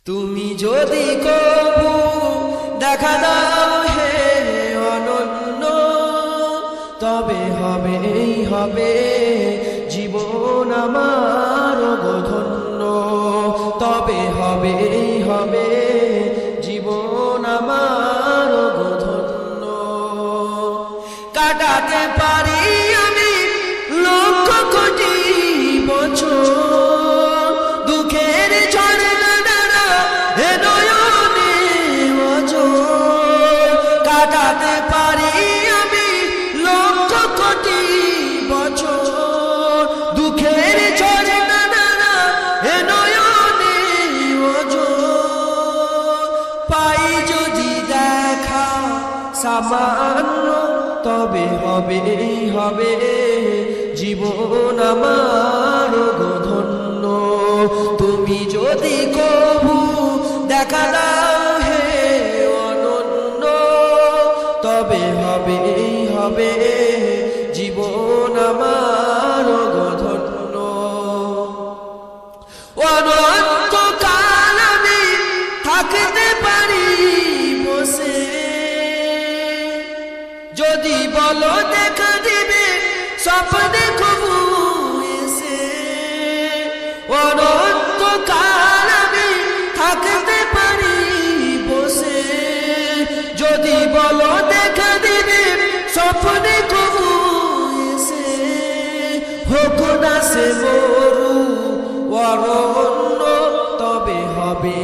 তুমি যদি কবু দেখা দাও হে অনন্য, তবে হবে জীবন আমার ধন্য, তবে হবে জীবন আমার ধন্য। কাটাতে পারি আমি লক্ষ কোটি বছর, দুঃখের ঝড়না দ্বারা এ নয়নে অঝোর। কাটাতে পারি আমি লক্ষ কোটি বছর, দুঃখের ঝড়না দ্বারা এ নয়নে অঝোর। পাই যদি দেখা সামান্য, তবে হবে জীবন আমার ধন্য। তুমি যদি কবু দেখা দাও হে অনন্য, তবে হবে জীবন আমার ধন্য। অনন্তকাল আমি থাকতে পারি বসে, যদি বলো দেখা দিবে স্বপ্নে কবু এসে। অনন্তকাল আমি থাকতে পারি বসে, যদি বলো দেখা দিবে স্বপ্নে কবু এসে। হোক না সে মরু অরণ্য, তবে হবে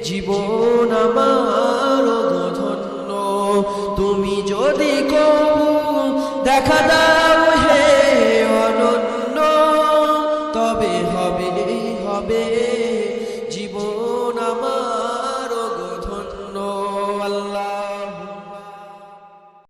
জীবন আমার ধন্য। তুমি যদি কবু দেখা দাও